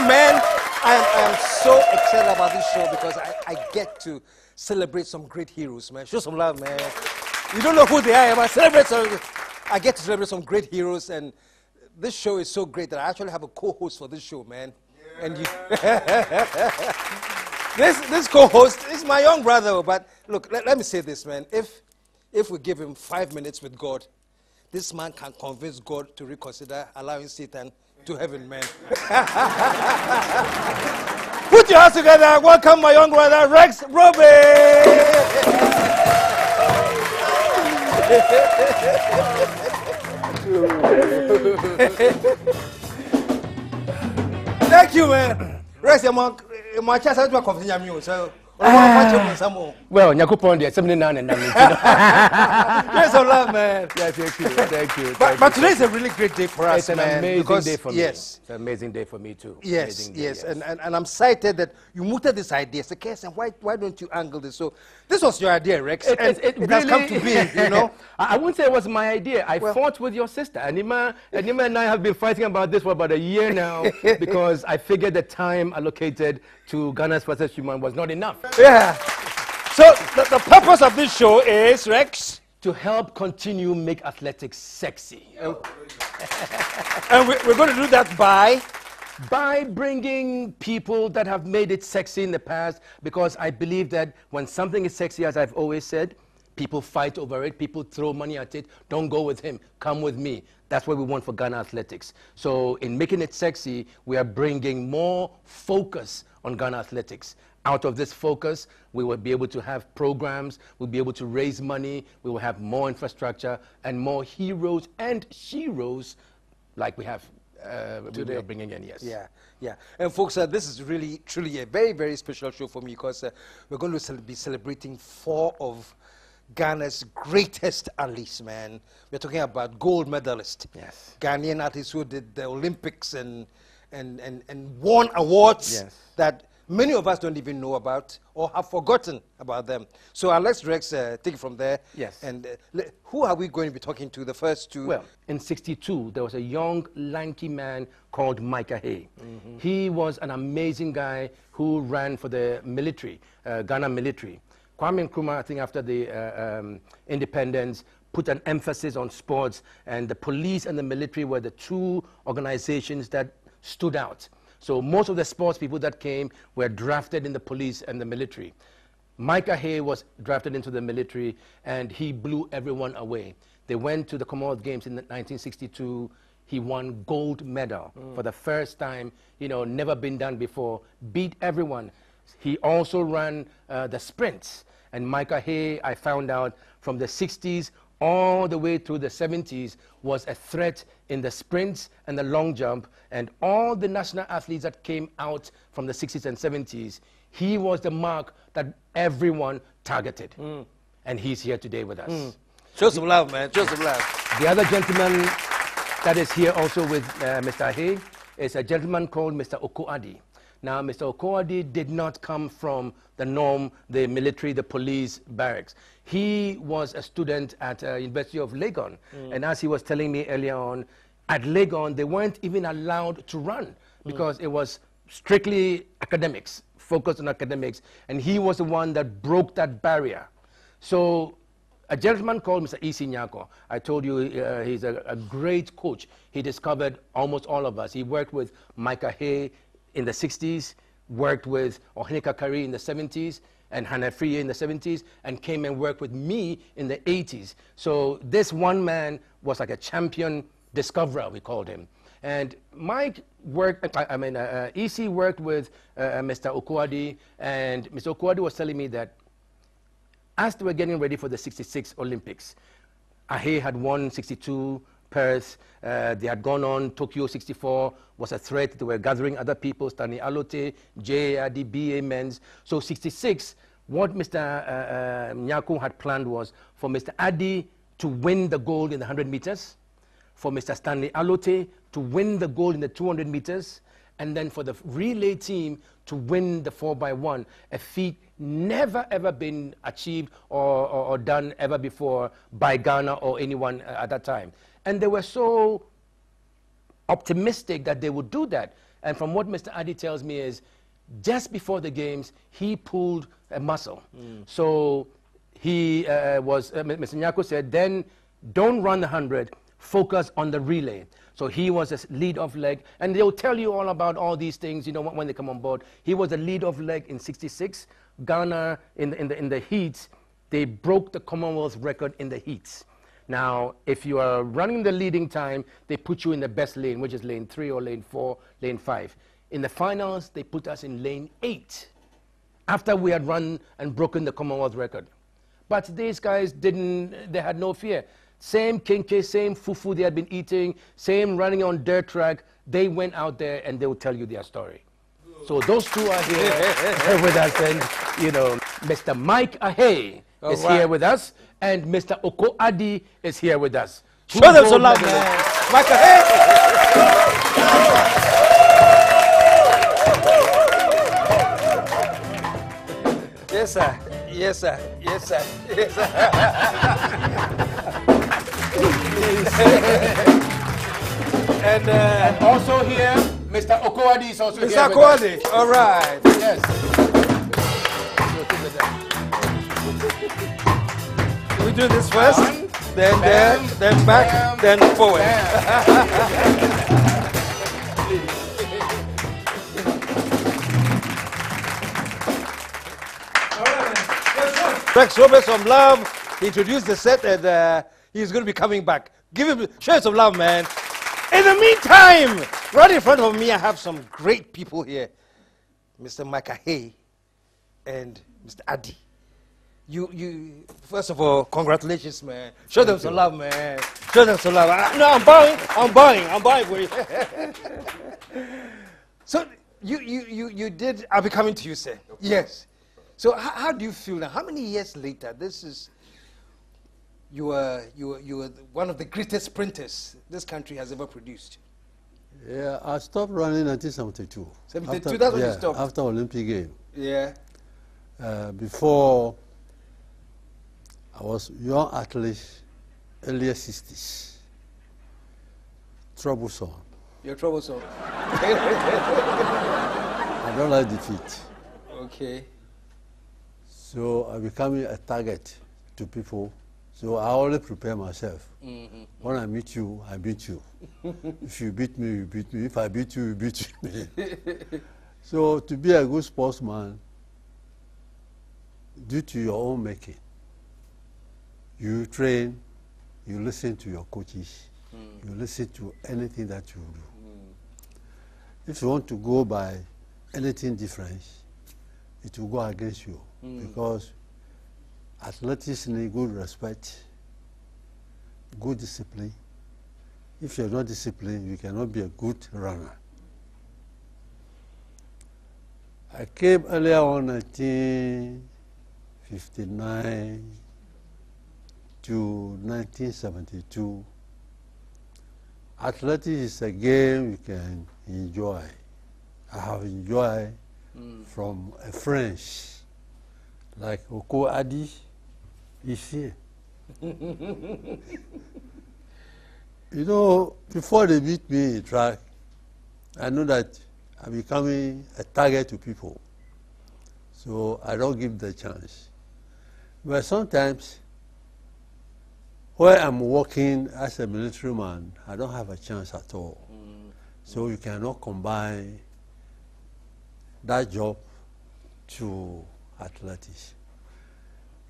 man. I am so excited about this show because I get to celebrate some great heroes, man. Show some love, man. You don't know who they are, but I get to celebrate some great heroes, and this show is so great that I actually have a co-host for this show, man. Yeah. And you this co-host is my young brother, but look, let me say this, man. If we give him 5 minutes with God, this man can convince God to reconsider allowing Satan to heaven, man. Put your hands together. Welcome my young brother, Rex Roby. Thank you, man. Rex, my chance to continue, so. Well, Nyakupon, the 79 and Yes, a lot, man. Yeah, thank you. But today is a really great day for us, it's an amazing day for me. Yes. It's an amazing day for me, too. Yes, yes. And I'm excited that you mooted this idea. So, KSM, why don't you angle this? So, this was your idea, Rex. It really has come to be, you know. I wouldn't say it was my idea. I fought with your sister. Anima and I have been fighting about this for about a year now because I figured the time allocated to Ghana's versus Human was not enough. Yeah. So the purpose of this show is, Rex, to help continue make athletics sexy. And we're going to do that by bringing people that have made it sexy in the past, because I believe that when something is sexy, as I've always said, people fight over it, people throw money at it. Don't go with him, come with me. That's what we want for Ghana athletics. So in making it sexy, we are bringing more focus on Ghana athletics. Out of this focus, we will be able to have programs, we'll be able to raise money, we will have more infrastructure and more heroes and sheroes like we have today. We are bringing in, yes. Yeah, yeah. And folks, this is really, truly a very, very special show for me because we're going to be celebrating 4 of Ghana's greatest athletes, man. We're talking about gold medalists. Yes. Ghanaian athletes who did the Olympics and won awards that many of us don't even know about or have forgotten about them. So I'll let Rex take it from there. Yes. And who are we going to be talking to, the first two? Well, in '62, there was a young, lanky man called Micah Hay. He was an amazing guy who ran for the military, Ghana military. Kwame Nkrumah, I think after the independence, put an emphasis on sports, and the police and the military were the 2 organizations that stood out. So most of the sports people that came were drafted in the police and the military. Micah Hay was drafted into the military, and he blew everyone away. They went to the Commonwealth Games in 1962. He won gold medal for the first time, you know, never been done before, beat everyone. He also ran the sprints. And Micah Hay, I found out, from the 60s all the way through the 70s, was a threat in the sprints and the long jump. And all the national athletes that came out from the 60s and 70s, he was the mark that everyone targeted. And he's here today with us. Show some love, man. Show some love. The other gentleman that is here also with Mr. Hay is a gentleman called Mr. Okoadi. Now, Mr. Okoadi did not come from the norm, the military, the police barracks. He was a student at University of Legon. And as he was telling me earlier on, at Legon, they weren't even allowed to run because it was strictly academics, focused on academics. And he was the one that broke that barrier. So a gentleman called Mr. E.C. Nyako, I told you he's a great coach. He discovered almost all of us. He worked with Micah Hay in the 60s, worked with Ohinika Kari in the 70s, and Hannah Free in the 70s, and came and worked with me in the 80s. So this one man was like a champion discoverer, we called him. And Mike worked, EC worked with Mr. Okoadi, and Mr. Okoadi was telling me that as they were getting ready for the 66 Olympics, Ahe had won 62, Perth, they had gone on, Tokyo 64 was a threat, they were gathering other people, Stanley Alote, JAD, BA Men's. So 66, what Mr. Nyako had planned was for Mr. Adi to win the gold in the 100 meters, for Mr. Stanley Alote to win the gold in the 200 meters, and then for the relay team to win the 4x1, a feat never ever been achieved or done ever before by Ghana or anyone at that time. And they were so optimistic that they would do that. And from what Mr. Addy tells me is, just before the games, he pulled a muscle. So he Mr. Nyako said, then don't run the 100, focus on the relay. So he was a lead-off leg, and they'll tell you all about all these things, you know, when they come on board. He was a lead-off leg in '66. Ghana, in the heats, they broke the Commonwealth record in the heats. Now, if you are running the leading time, they put you in the best lane, which is lane 3 or lane 4, lane 5. In the finals, they put us in lane 8, after we had run and broken the Commonwealth record. But these guys they had no fear. Same kinke, same fufu they had been eating, same running on dirt track. They went out there and they will tell you their story. So those two are here with us, and you know, Mr. Mike Ahe is here with us, and Mr. Oko Adi is here with us. Show them some love, man. Mike Ahe. Yes, sir. Yes, sir. Yes, sir. Yes, sir. And also here, Mr. Okoadi is also here. Mr. Okoadi, all right. Yes. We do this first, then back, then forward. Rex, show me some love. He introduced the set, and he's going to be coming back. Give him, show some love, man. In the meantime, right in front of me, I have some great people here. Mr. Mike Ahe and Mr. Adi. You, first of all, congratulations, man. Show them some love, man. Show them some love. No, I'm buying for you. So, you did, I'll be coming to you, sir. Yes. So, how do you feel now? How many years later, this is, you were one of the greatest sprinters this country has ever produced. Yeah, I stopped running in 1972. 72, that's when you stopped? After Olympic Games. Yeah. Before, I was young athlete, earlier 60s. Troublesome. You're troublesome. I don't like defeat. Okay. So I became a target to people. So I always prepare myself. When I meet you, I beat you. If you beat me, you beat me. If I beat you, you beat me. So to be a good sportsman, due to your own making, you train, you listen to your coaches, you listen to anything that you do. If you want to go by anything different, it will go against you, because athletics need good respect, good discipline. If you're not disciplined, you cannot be a good runner. I came earlier on 1959 to 1972. Athletics is a game you can enjoy. I have enjoyed from a friend like Oko Adi. Is here. You know, before they beat me in track, I know that I'm becoming a target to people. So I don't give the chance. But sometimes, when I'm working as a military man, I don't have a chance at all. So you cannot combine that job to athletics.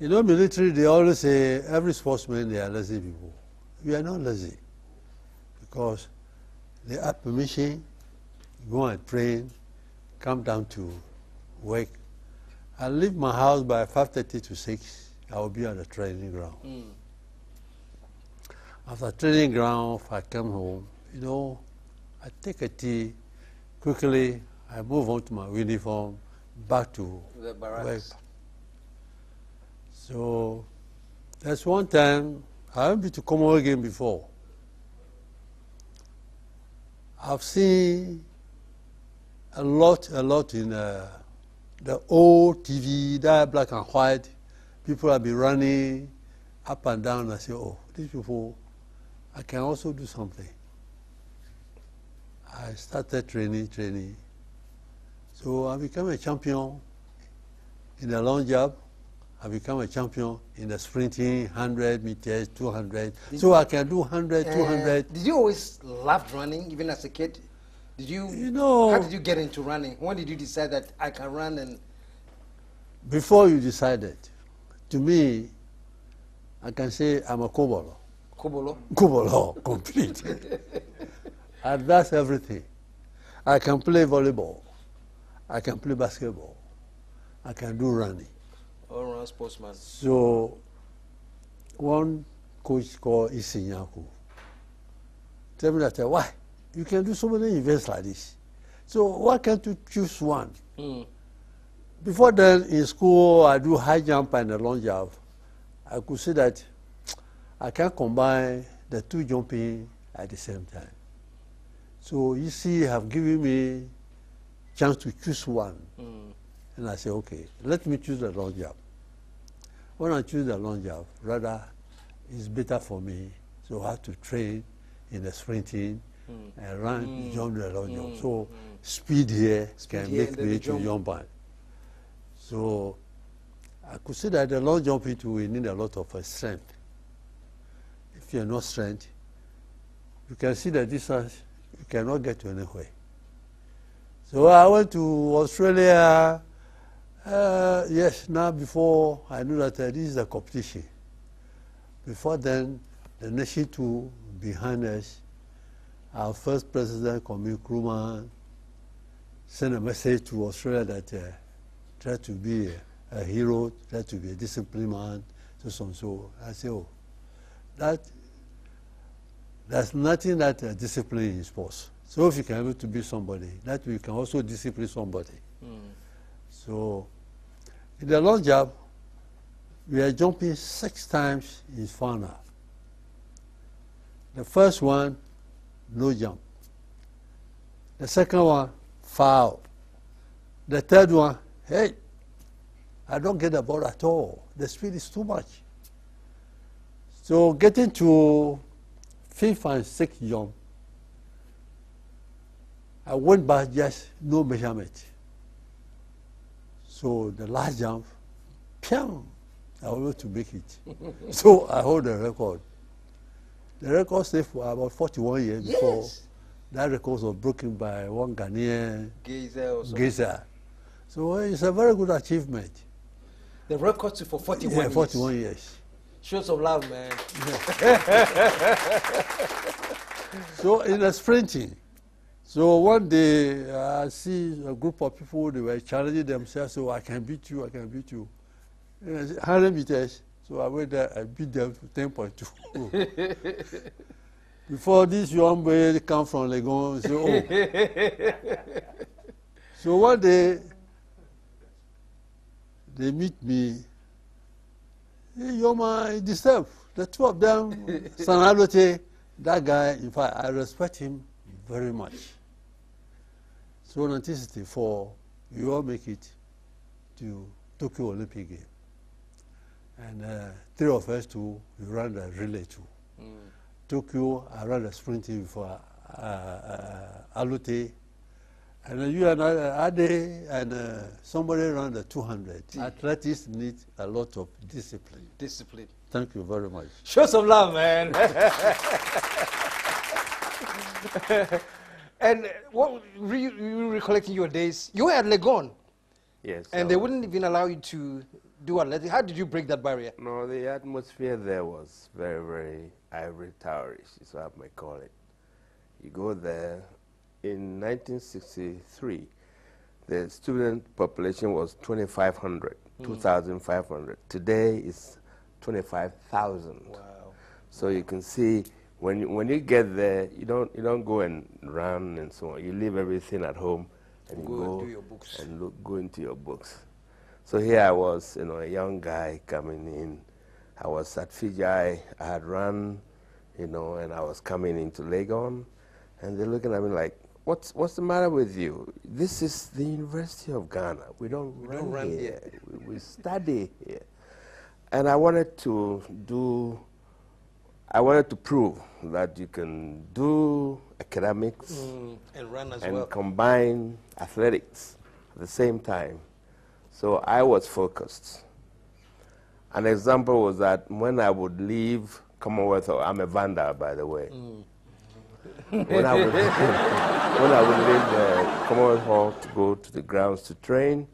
You know, military, they always say, every sportsman, they are lazy people. We are not lazy, because they have permission, go and train, come down to work. I leave my house by 5:30 to 6. I will be on the training ground. After training ground, if I come home, you know, I take a tea, quickly, I move on to my uniform, back to the barracks. Work. So, there's one time, I haven't been to Commonwealth game before. I've seen a lot in the old TV, that black and white. People have been running up and down. I say, oh, these people, I can also do something. I started training. So I became a champion in the long jump. I became a champion in the sprinting, 100 meters, 200. So I can do 100, 200. Did you always love running, even as a kid? Did you, know, how did you get into running? When did you decide that I can run? And before you decided, to me, I can say I'm a Kobolo. Kobolo, complete. And that's everything. I can play volleyball. I can play basketball. I can do running. All-round sportsman. So, one coach called Isinyaku tell me that, why? You can do so many events like this. So why can't you choose one? Before then, in school, I do high jump and a long jump. I could see that I can combine the two jumping at the same time. So you see, have given me chance to choose one. And I say, okay, let me choose the long jump. When I choose the long jump, rather, it's better for me. So I have to train in the sprinting and run, jump the long jump. So speed here can make me to jump on. So I could see that the long jump it will need a lot of strength. If you're not strength, you can see the distance, you cannot get to anywhere. So I went to Australia. Yes, now before I knew that this is a competition. Before then, the nation too behind us, our first president, Kwame Nkrumah, sent a message to Australia that try to be a hero, try to be a disciplined man, so. I say, oh, there's nothing that discipline in sports. So if you can able to be somebody, that you can also discipline somebody. So in the long jump, we are jumping 6 times in final. The first one, no jump. The second one, foul. The third one, hey, I don't get the ball at all. The speed is too much. So getting to 5th and 6th jump, I went back just no measurement. So the last jump, piang, I was able to make it. So I hold the record. The record stayed for about 41 years before that record was broken by one Ghanaian, Geyser. So it's a very good achievement. The record for 41 years? 41 years. Show some love, man. So in the sprinting, so one day I see a group of people, they were challenging themselves, so I can beat you, I can beat you. 100 meters, so I went there, I beat them to 10.2. Before this young boy come from Legon, so, oh. So one day, they meet me. Hey, you're my disturb. The two of them, Sanalote, that guy, in fact, I respect him very much. So in 1964, we all make it to Tokyo Olympic Games. And 3 of us too, we ran the relay too. Tokyo, I ran the sprinting for Alute. And you and Ade and somebody ran the 200. Athletics need a lot of discipline. Discipline. Thank you very much. Show some love, man. And what you recollecting your days? You were at Legon. Yes. And they wouldn't even allow you to do athletics. How did you break that barrier? No, the atmosphere there was very, very ivory towerish, is what I might call it. You go there. In 1963, the student population was 2,500, 2,500. Today it's 25,000. Wow. So you can see when you get there, you don't go and run and so on. You leave everything at home and you go do your books and go into your books. So here I was, a young guy coming in. I was at Fiji. I had run, and I was coming into Legon, and they're looking at me like, What's the matter with you? This is the University of Ghana. We don't run here. We study here. And I wanted to do, I wanted to prove that you can do academics and run as and well. combine athletics at the same time. So I was focused. An example was that when I would leave Commonwealth, I'm a Vandal, by the way. When I would, when I would leave Commonwealth Hall to go to the grounds to train,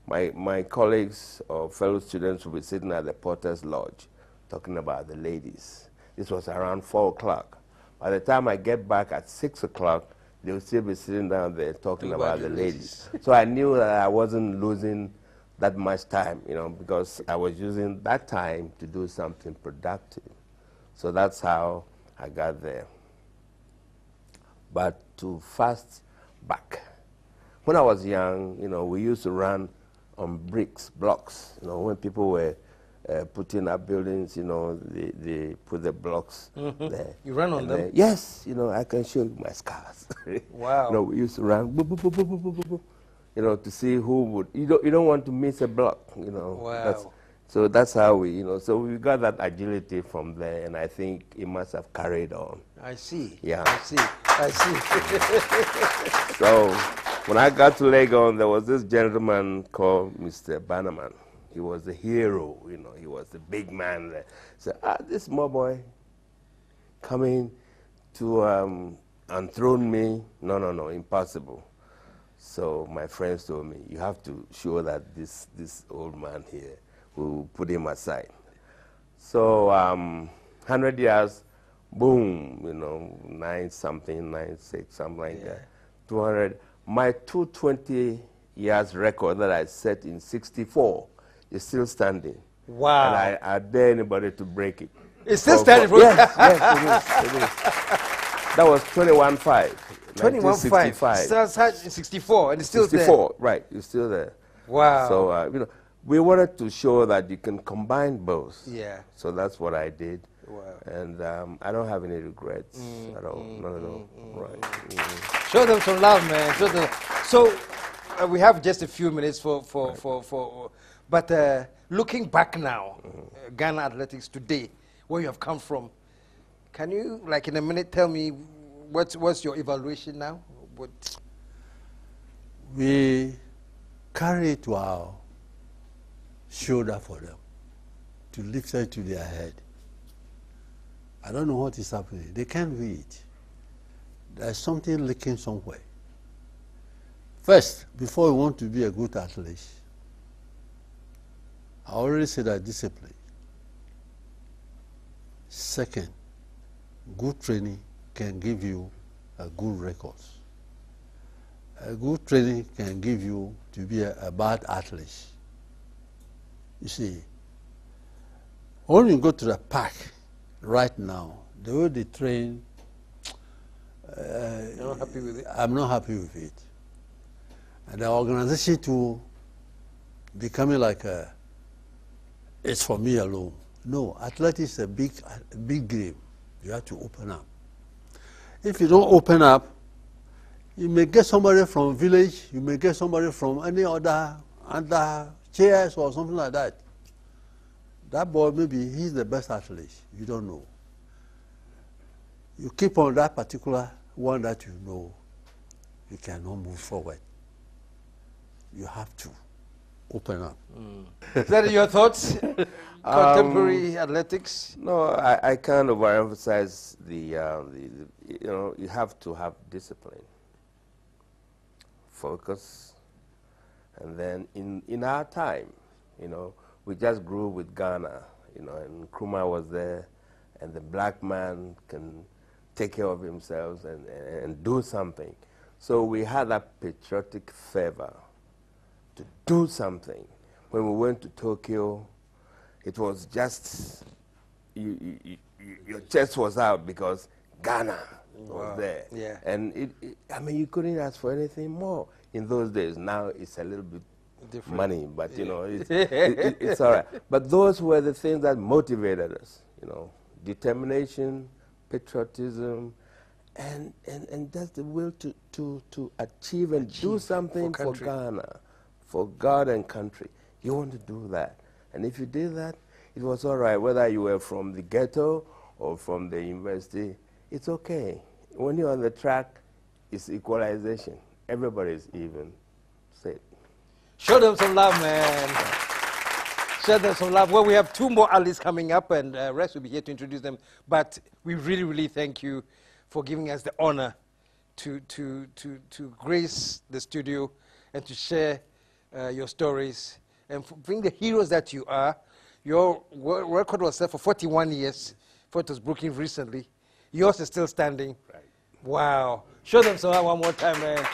my colleagues or fellow students would be sitting at the Porter's Lodge talking about the ladies. This was around 4 o'clock. By the time I get back at 6 o'clock, they would still be sitting down there talking about the ladies. So I knew that I wasn't losing that much time, you know, because I was using that time to do something productive. So that's how I got there. But to fast back, when I was young, you know, we used to run on bricks, blocks. You know, when people were putting up buildings, you know, they put the blocks there. You run on them? Yes, you know, I can show you my scars. Wow. You know, we used to run, boop, boop, boop, boop, boop, boop, boop, you know, to see who would. You don't want to miss a block, you know. Wow. So that's how we, you know, so we got that agility from there, and I think it must have carried on. I see. Yeah. I see. I see. So when I got to Legon, there was this gentleman called Mr. Bannerman. He was the hero, you know, he was the big man there. So this small boy coming to enthrone me, no, impossible. So my friends told me, you have to show that this old man here will put him aside. So 100 years, boom, you know, 9-something, 9-6, something like that. 200. My 220 years record that I set in 64 is still standing. Wow. And I dare anybody to break it. It's still standing? Yes, yes, it is. That was 21.5. 21.5. Starts in 64, and it's still 64, there. right, it's still there. Wow. So, you know, we wanted to show that you can combine both. Yeah. So that's what I did. Wow. And I don't have any regrets at all. None at all. Right. Show them some love, man. Show them. So we have just a few minutes but looking back now, Ghana Athletics today, where you have come from, can you, like in a minute, tell me what's your evaluation now? We carry it to our shoulder for them, to lift it to their head. I don't know what is happening. They can't read. There's something leaking somewhere. First, before you want to be a good athlete, I already said that discipline. Second, good training can give you a good record. A good training can give you to be a bad athlete. You see, when you go to the park right now, the way they train, You're not happy with it? I'm not happy with it. And the organization too becoming like it's for me alone. No, athletics is a big game. You have to open up. If you don't open up, you may get somebody from village, you may get somebody from any other chairs or something like that. That boy, maybe he's the best athlete. You don't know. You keep on that particular one that you know, you cannot move forward. You have to open up. Is that your thoughts? Contemporary athletics? No, I can't overemphasize you know, you have to have discipline, focus, and then in our time, you know, we just grew with Ghana, you know, and Nkrumah was there, and the black man can take care of himself and do something. So we had that patriotic fervor to do something. When we went to Tokyo, it was just, your chest was out because Ghana was there. Yeah. And I mean, you couldn't ask for anything more in those days. Now it's a little bit different money, but you know, it's all right. But those were the things that motivated us, you know, determination, patriotism, and just the will to achieve and do something for Ghana, for God and country. You want to do that. And if you did that, it was all right, whether you were from the ghetto or from the university, it's okay. When you're on the track, it's equalization. Everybody is even. Say it. Show them some love, man. Show them some love. Well, we have 2 more athletes coming up, and Rex will be here to introduce them. But we really, really thank you for giving us the honor to grace the studio and to share your stories and for being the heroes that you are. Your record was set for 41 years, before it was broken recently. Yours is still standing. Right. Wow. Show them some love one more time, man.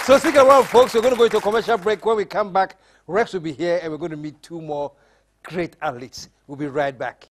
So stick around, folks. We're going to go into a commercial break. When we come back, Rex will be here, and we're going to meet 2 more great athletes. We'll be right back.